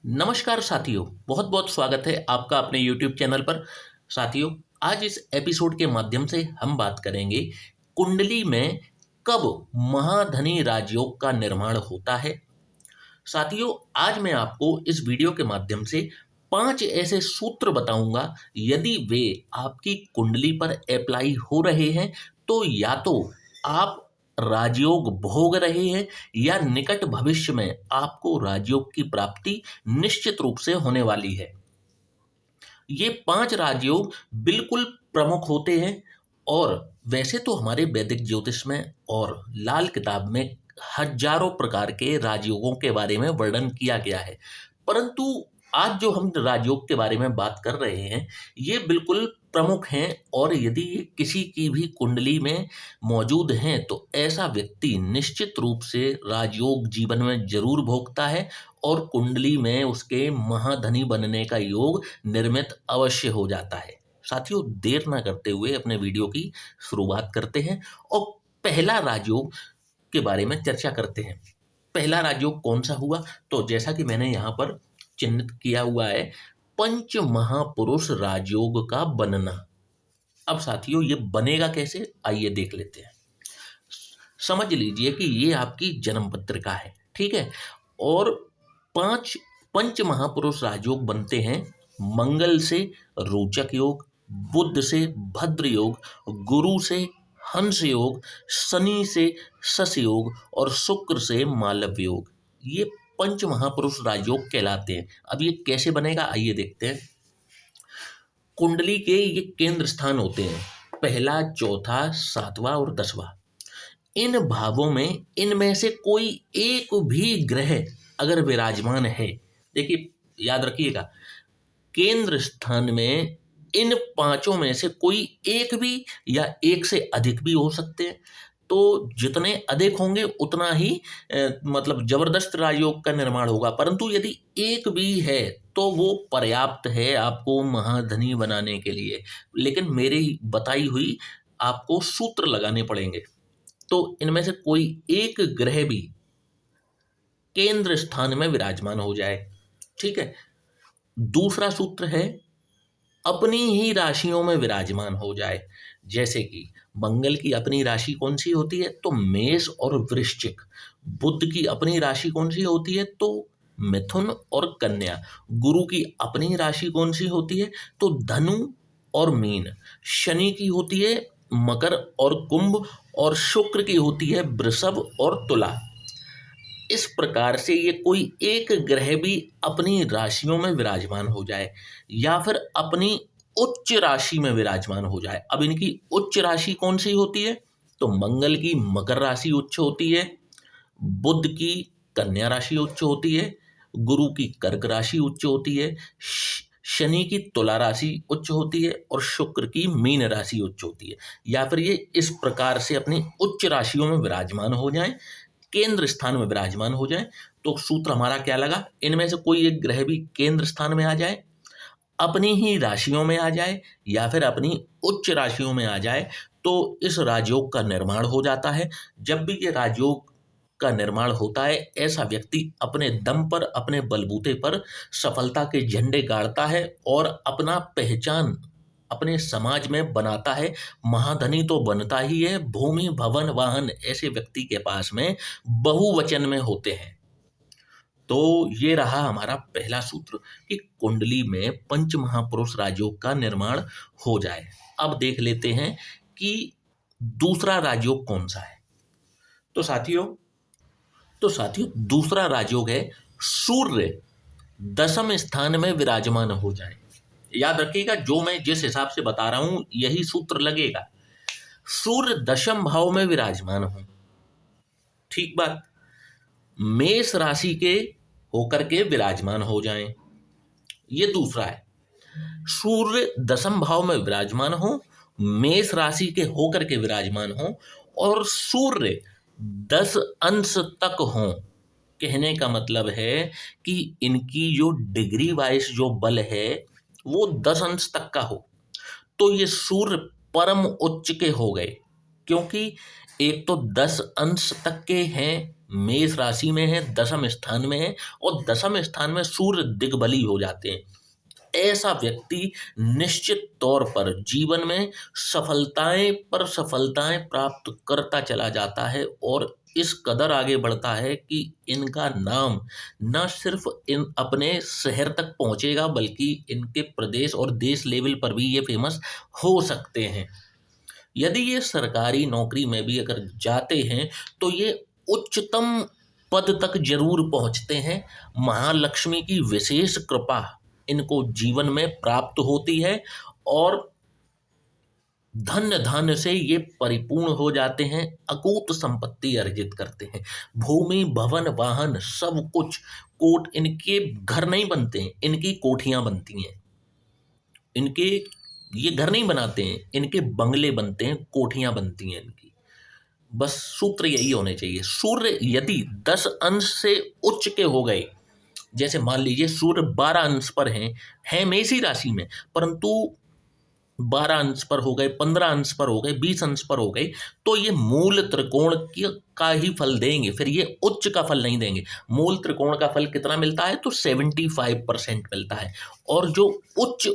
नमस्कार साथियों, बहुत बहुत स्वागत है आपका अपने YouTube चैनल पर। साथियों, आज इस एपिसोड के माध्यम से हम बात करेंगे कुंडली में कब महाधनी राजयोग का निर्माण होता है। साथियों, आज मैं आपको इस वीडियो के माध्यम से 5 ऐसे सूत्र बताऊंगा। यदि वे आपकी कुंडली पर अप्लाई हो रहे हैं तो या तो आप राजयोग भोग रहे हैं या निकट भविष्य में आपको राजयोग की प्राप्ति निश्चित रूप से होने वाली है। ये 5 राजयोग बिल्कुल प्रमुख होते हैं और वैसे तो हमारे वैदिक ज्योतिष में और लाल किताब में हजारों प्रकार के राजयोगों के बारे में वर्णन किया गया है, परंतु आज जो हम राजयोग के बारे में बात कर रहे हैं ये बिल्कुल प्रमुख हैं। और यदि ये किसी की भी कुंडली में मौजूद हैं तो ऐसा व्यक्ति निश्चित रूप से राजयोग जीवन में जरूर भोगता है और कुंडली में उसके महाधनी बनने का योग निर्मित अवश्य हो जाता है। साथियों, देर ना करते हुए अपने वीडियो की शुरुआत करते हैं और पहला राजयोग के बारे में चर्चा करते हैं। पहला राजयोग कौन सा हुआ? तो जैसा कि मैंने यहाँ पर चिन्हित किया हुआ है, पंच महापुरुष राजयोग का बनना। अब साथियों, ये बनेगा कैसे, आइए देख लेते हैं। समझ लीजिए कि ये आपकी जन्म पत्रिका है, ठीक है। और पांच पंच महापुरुष राजयोग बनते हैं मंगल से रोचक योग, बुध से भद्र योग, गुरु से हंस योग, शनि से शश योग और शुक्र से मालव योग। ये पंच महापुरुष राजयोग कहलाते हैं। अब ये कैसे बनेगा, आइए देखते हैं। कुंडली के ये केंद्र स्थान होते हैं, पहला, चौथा, सातवां और 10वां। इन भावों में इनमें से कोई एक भी ग्रह अगर विराजमान है, देखिए याद रखिएगा, केंद्र स्थान में इन पांचों में से कोई एक भी या एक से अधिक भी हो सकते हैं। तो जितने अधिक होंगे उतना ही मतलब जबरदस्त राजयोग का निर्माण होगा, परंतु यदि एक भी है तो वो पर्याप्त है आपको महाधनी बनाने के लिए। लेकिन मेरी बताई हुई आपको सूत्र लगाने पड़ेंगे। तो इनमें से कोई एक ग्रह भी केंद्र स्थान में विराजमान हो जाए, ठीक है। दूसरा सूत्र है अपनी ही राशियों में विराजमान हो जाए। जैसे कि मंगल की अपनी राशि कौन सी होती है, तो मेष और वृश्चिक। बुध की अपनी राशि कौन सी होती है, तो मिथुन और कन्या। गुरु की अपनी राशि कौन सी होती है, तो धनु और मीन। शनि की होती है मकर और कुंभ और शुक्र की होती है वृषभ और तुला। इस प्रकार से ये कोई एक ग्रह भी अपनी राशियों में विराजमान हो जाए या फिर अपनी उच्च राशि में विराजमान हो जाए। अब इनकी उच्च राशि कौन सी होती है, तो मंगल की मकर राशि उच्च होती है, बुध की कन्या राशि उच्च होती है, गुरु की कर्क राशि उच्च होती है, शनि की तुला राशि उच्च होती है और शुक्र की मीन राशि उच्च होती है। या फिर ये इस प्रकार से अपनी उच्च राशियों में विराजमान हो जाएं, केंद्र स्थान में विराजमान हो जाए। तो सूत्र हमारा क्या लगा, इनमें से कोई एक ग्रह भी केंद्र स्थान में आ जाए, अपनी ही राशियों में आ जाए या फिर अपनी उच्च राशियों में आ जाए, तो इस राजयोग का निर्माण हो जाता है। जब भी ये राजयोग का निर्माण होता है, ऐसा व्यक्ति अपने दम पर, अपने बलबूते पर सफलता के झंडे गाड़ता है और अपना पहचान अपने समाज में बनाता है। महाधनी तो बनता ही है, भूमि भवन वाहन ऐसे व्यक्ति के पास में बहुवचन में होते हैं। तो ये रहा हमारा पहला सूत्र कि कुंडली में पंच महापुरुष राजयोग का निर्माण हो जाए। अब देख लेते हैं कि दूसरा राजयोग कौन सा है। तो साथियों दूसरा राजयोग है सूर्य 10वें स्थान में विराजमान हो जाए। याद रखिएगा, जो मैं जिस हिसाब से बता रहा हूं यही सूत्र लगेगा। सूर्य 10वें भाव में विराजमान हो, ठीक बात, मेष राशि के होकर के विराजमान हो जाएं। ये दूसरा है, सूर्य 10वें भाव में विराजमान हो, मेष राशि के होकर के विराजमान हो और सूर्य 10 अंश तक हो। कहने का मतलब है कि इनकी जो डिग्री वाइज जो बल है वो 10 अंश तक का हो। तो ये सूर्य परम उच्च के हो गए, क्योंकि एक तो 10 अंश तक के हैं मेष राशि में है, दसम स्थान में है, और दसम स्थान में सूर्य दिग्बली हो जाते हैं, ऐसा व्यक्ति निश्चित तौर पर जीवन में सफलताएं पर सफलताएं प्राप्त करता चला जाता है, और इस कदर आगे बढ़ता है कि इनका नाम न सिर्फ इन अपने शहर तक पहुंचेगा, बल्कि इनके प्रदेश और देश लेवल पर भी ये फेमस हो सकते हैं। यदि ये सरकारी नौकरी में भी अगर जाते हैं तो ये उच्चतम पद तक जरूर पहुंचते हैं। महालक्ष्मी की विशेष कृपा इनको जीवन में प्राप्त होती है, और धन धन से ये परिपूर्ण हो जाते हैं, अकूत संपत्ति अर्जित करते हैं। भूमि भवन वाहन सब कुछ, कोट इनके घर नहीं बनते हैं, इनकी कोठियां बनती हैं। इनके ये घर नहीं बनाते हैं, इनके बंगले बनते हैं, कोठियां बनती हैं इनकी। बस सूत्र यही होने चाहिए। सूर्य यदि 10 अंश से उच्च के हो गए, जैसे मान लीजिए सूर्य 12 अंश पर हैं मेषी राशि में, परंतु 12 अंश पर हो गए, 15 अंश पर हो गए, 20 अंश पर हो गए, तो ये मूल त्रिकोण का ही फल देंगे, फिर ये उच्च का फल नहीं देंगे। मूल त्रिकोण का फल कितना मिलता है? तो 75% मिलता है, और जो उच्च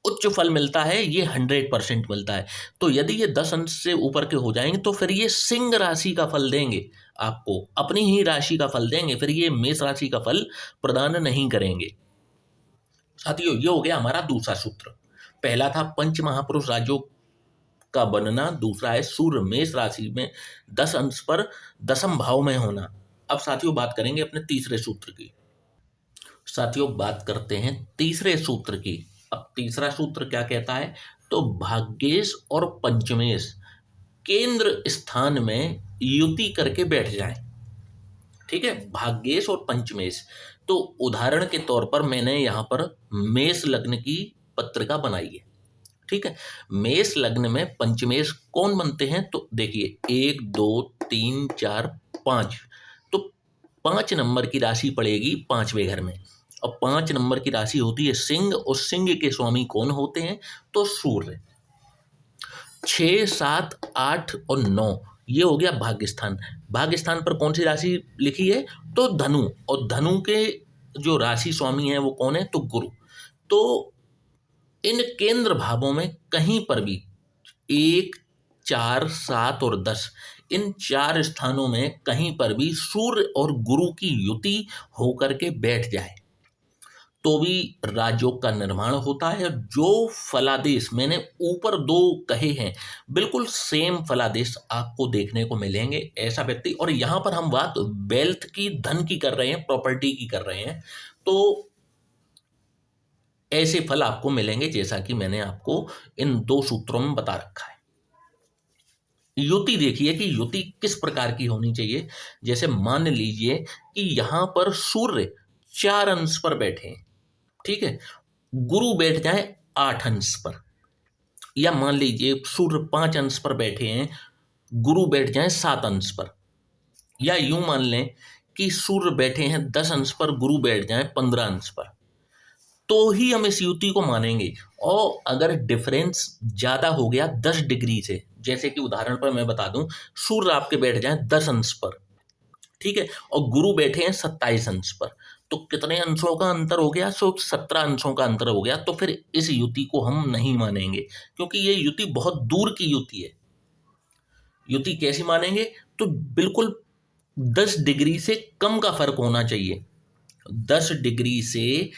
उच्च फल मिलता है ये 100% मिलता है। तो यदि ये 10 अंश से ऊपर के हो जाएंगे तो फिर ये सिंह राशि का फल देंगे, आपको अपनी ही राशि का फल देंगे, फिर ये मेष राशि का फल प्रदान नहीं करेंगे। साथियों, ये हो गया हमारा दूसरा सूत्र। पहला था पंच महापुरुष राज्यों का बनना, दूसरा है सूर्य मेष राशि में 10 अंश पर दसम भाव में होना। अब साथियों बात करेंगे अपने तीसरे सूत्र की। साथियों बात करते हैं तीसरे सूत्र की। अब तीसरा सूत्र क्या कहता है? तो भाग्येश और पंचमेश केंद्र स्थान में युति करके बैठ जाएं। ठीक है, भाग्येश और पंचमेश। तो उदाहरण के तौर पर मैंने यहाँ पर मेष लग्न की पत्रिका बनाई है। ठीक है, मेष लग्न में पंचमेश कौन बनते हैं? तो देखिए 1 2 3 4 5, तो 5 नंबर की राशि पड़ेगी 5वें घर में, और 5 नंबर की राशि होती है सिंह, और सिंह के स्वामी कौन होते हैं? तो सूर्य। 6 7 8 और 9 ये हो गया भाग्यस्थान। भाग्यस्थान पर कौन सी राशि लिखी है? तो धनु, और धनु के जो राशि स्वामी है वो कौन है? तो गुरु। तो इन केंद्र भावों में कहीं पर भी 1 4 7 और 10, इन 4 स्थानों में कहीं पर भी सूर्य और गुरु की युति होकर के बैठ जाए तो भी राजयोग का निर्माण होता है। जो फलादेश मैंने ऊपर 2 कहे हैं, बिल्कुल सेम फलादेश आपको देखने को मिलेंगे ऐसा व्यक्ति। और यहाँ पर हम बात वेल्थ की, धन की कर रहे हैं, प्रॉपर्टी की कर रहे हैं, तो ऐसे फल आपको मिलेंगे जैसा कि मैंने आपको इन 2 सूत्रों में बता रखा है। युति देखिए कि युति किस प्रकार की होनी चाहिए। जैसे मान लीजिए कि यहाँ पर सूर्य 4 अंश पर बैठे हैं, ठीक है, गुरु बैठ जाए 8 अंश पर, या मान लीजिए सूर्य 5 अंश पर बैठे हैं, गुरु बैठ जाए 7 अंश पर, या यूं मान लें कि सूर्य बैठे हैं 10 अंश पर, गुरु बैठ जाए 15 अंश पर, तो ही हम इस युति को मानेंगे। और अगर डिफरेंस ज़्यादा हो गया 10 डिग्री से, जैसे कि उदाहरण पर मैं बता दूं, सूर्य आपके बैठ जाए 10 अंश पर, ठीक है, और गुरु बैठे हैं 27 अंश पर, तो कितने अंशों का अंतर हो गया? 17 अंशों का अंतर हो गया। तो फिर इस युति को हम नहीं मानेंगे, क्योंकि ये युति बहुत दूर की युति है। युति कैसी मानेंगे? तो बिल्कुल 10 डिग्री से कम का फर्क होना चाहिए, 10 डिग्री से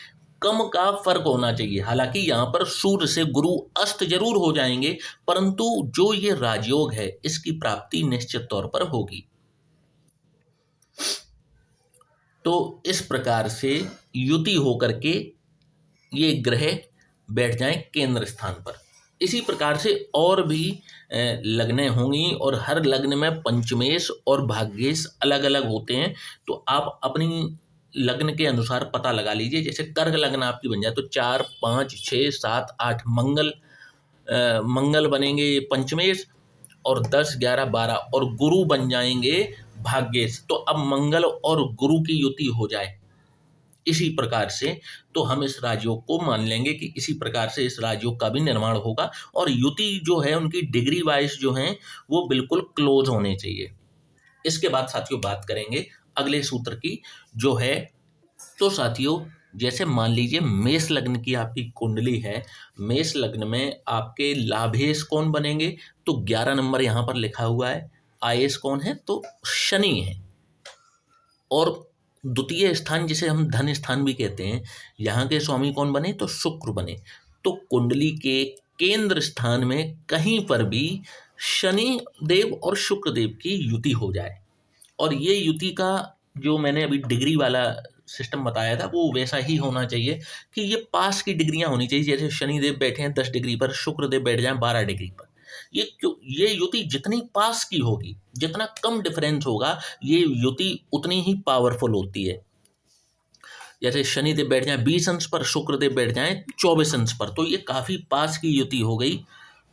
कम का फर्क होना चाहिए। हालांकि यहाँ पर सूर्य से गुरु अस्त जरूर हो जाएंगे, परंतु जो ये राजयोग है इसकी प्राप्ति निश्चित तौर पर होगी। तो इस प्रकार से युति होकर के ये ग्रह बैठ जाएं केंद्र स्थान पर। इसी प्रकार से और भी लग्नें होंगी, और हर लग्न में पंचमेश और भाग्येश अलग अलग होते हैं। तो आप अपनी लग्न के अनुसार पता लगा लीजिए। जैसे कर्क लग्न आपकी बन जाए तो 4 5 6 7 8 मंगल बनेंगे पंचमेश, और 10 11 12 और गुरु बन जाएंगे भाग्येश। तो अब मंगल और गुरु की युति हो जाए इसी प्रकार से, तो हम इस राजयोग को मान लेंगे कि इसी प्रकार से इस राजयोग का भी निर्माण होगा। और युति जो है उनकी डिग्री वाइज जो है वो बिल्कुल क्लोज होने चाहिए। इसके बाद साथियों बात करेंगे अगले सूत्र की, जो है, तो साथियों जैसे मान लीजिए मेष लग्न की आपकी कुंडली है, मेष लग्न में आपके लाभेश कौन बनेंगे, तो 11 नंबर यहाँ पर लिखा हुआ है। आयेश कौन है, तो शनि है। और द्वितीय स्थान जिसे हम धन स्थान भी कहते हैं, यहाँ के स्वामी कौन बने, तो शुक्र बने। तो कुंडली के केंद्र स्थान में कहीं पर भी शनि देव और शुक्र देव की युति हो जाए, और ये युति का जो मैंने अभी डिग्री वाला सिस्टम बताया था वो वैसा ही होना चाहिए कि ये पास की डिग्रियां होनी चाहिए। जैसे शनिदेव बैठे हैं 10 डिग्री पर, शुक्रदेव बैठ जाएं 12 डिग्री पर। ये युति जितनी पास की होगी, जितना कम डिफरेंस होगा, ये युति उतनी ही पावरफुल होती है। जैसे शनिदेव बैठ जाए 20 अंश पर, शुक्रदेव बैठ जाए 24 अंश पर, तो ये काफी पास की युति हो गई।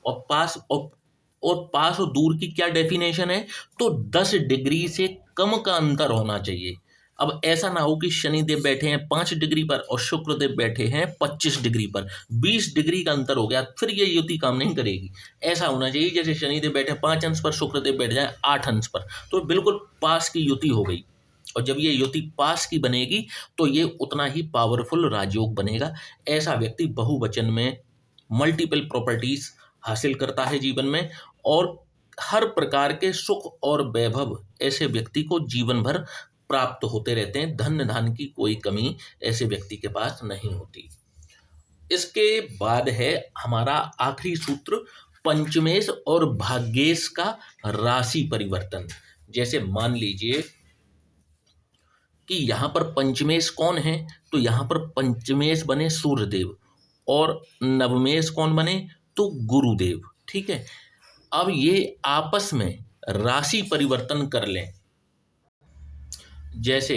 और पास और दूर की क्या डेफिनेशन है, तो 10 डिग्री से कम का अंतर होना चाहिए। अब ऐसा ना हो कि शनिदेव बैठे हैं 5 डिग्री पर और शुक्रदेव बैठे हैं 25 डिग्री पर, 20 डिग्री का अंतर हो गया, फिर ये युति काम नहीं करेगी। ऐसा होना चाहिए जैसे शनिदेव बैठे 5 अंश पर, शुक्रदेव बैठ जाए 8 अंश पर, तो बिल्कुल पास की युति हो गई। और जब ये युति पास की बनेगी तो ये उतना ही पावरफुल राजयोग बनेगा। ऐसा व्यक्ति बहुवचन में मल्टीपल प्रॉपर्टीज हासिल करता है जीवन में, और हर प्रकार के सुख और वैभव ऐसे व्यक्ति को जीवन भर प्राप्त होते रहते हैं। धन धान की कोई कमी ऐसे व्यक्ति के पास नहीं होती। इसके बाद है हमारा आखिरी सूत्र, पंचमेश और भाग्येश का राशि परिवर्तन। जैसे मान लीजिए कि यहाँ पर पंचमेश कौन है, तो यहाँ पर पंचमेश बने सूर्यदेव और नवमेश कौन बने, तो गुरुदेव। ठीक है, अब ये आपस में राशि परिवर्तन कर लें। जैसे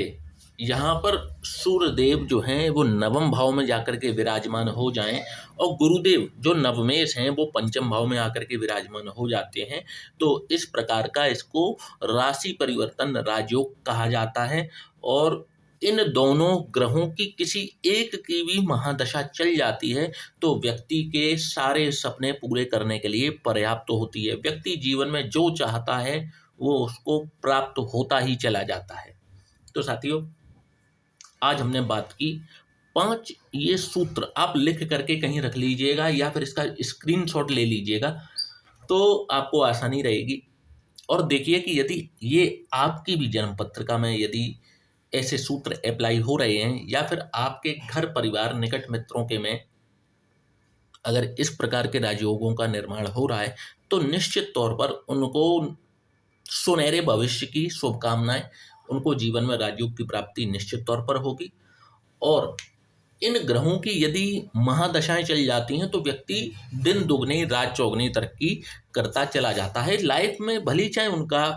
यहाँ पर सूर्यदेव जो हैं वो नवम भाव में जाकर के विराजमान हो जाएं, और गुरुदेव जो नवमेश हैं वो पंचम भाव में आकर के विराजमान हो जाते हैं, तो इस प्रकार का इसको राशि परिवर्तन राजयोग कहा जाता है। और इन दोनों ग्रहों की किसी एक की भी महादशा चल जाती है तो व्यक्ति के सारे सपने पूरे करने के लिए पर्याप्त होती है। व्यक्ति जीवन में जो चाहता है वो उसको प्राप्त होता ही चला जाता है। तो साथियों आज हमने बात की 5 ये सूत्र, आप लिख करके कहीं रख लीजिएगा या फिर इसका स्क्रीनशॉट ले लीजिएगा तो आपको आसानी रहेगी। और देखिए कि यदि ये आपकी भी जन्म पत्रिका में यदि ऐसे सूत्र अप्लाई हो रहे हैं या फिर आपके घर परिवार निकट मित्रों के में अगर इस प्रकार के राजयोगों का निर्माण हो रहा है तो निश्चित तौर पर उनको सुनहरे भविष्य की शुभकामनाएं, उनको जीवन में राजयोग की प्राप्ति निश्चित तौर पर होगी। और इन ग्रहों की यदि महादशाएं चल जाती हैं तो व्यक्ति दिन दुगनी रात चौगनी तरक्की करता चला जाता है लाइफ में। भली चाहे उनका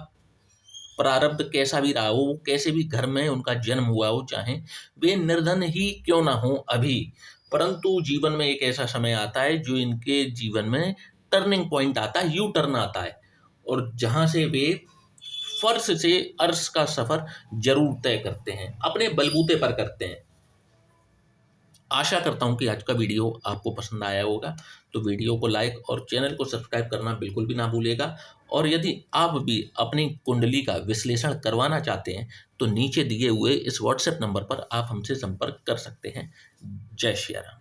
प्रारब्ध कैसा भी रहा हो, कैसे भी घर में उनका जन्म हुआ हो, चाहे वे निर्धन ही क्यों ना हो अभी, परंतु जीवन में एक ऐसा समय आता है जो इनके जीवन में टर्निंग पॉइंट आता है, यू टर्न आता है, और जहां से वे फर्श से अर्श का सफर जरूर तय करते हैं, अपने बलबूते पर करते हैं। आशा करता हूं कि आज का वीडियो आपको पसंद आया होगा, तो वीडियो को लाइक और चैनल को सब्सक्राइब करना बिल्कुल भी ना भूलिएगा। और यदि आप भी अपनी कुंडली का विश्लेषण करवाना चाहते हैं तो नीचे दिए हुए इस व्हाट्सएप नंबर पर आप हमसे संपर्क कर सकते हैं। जय श्री राम।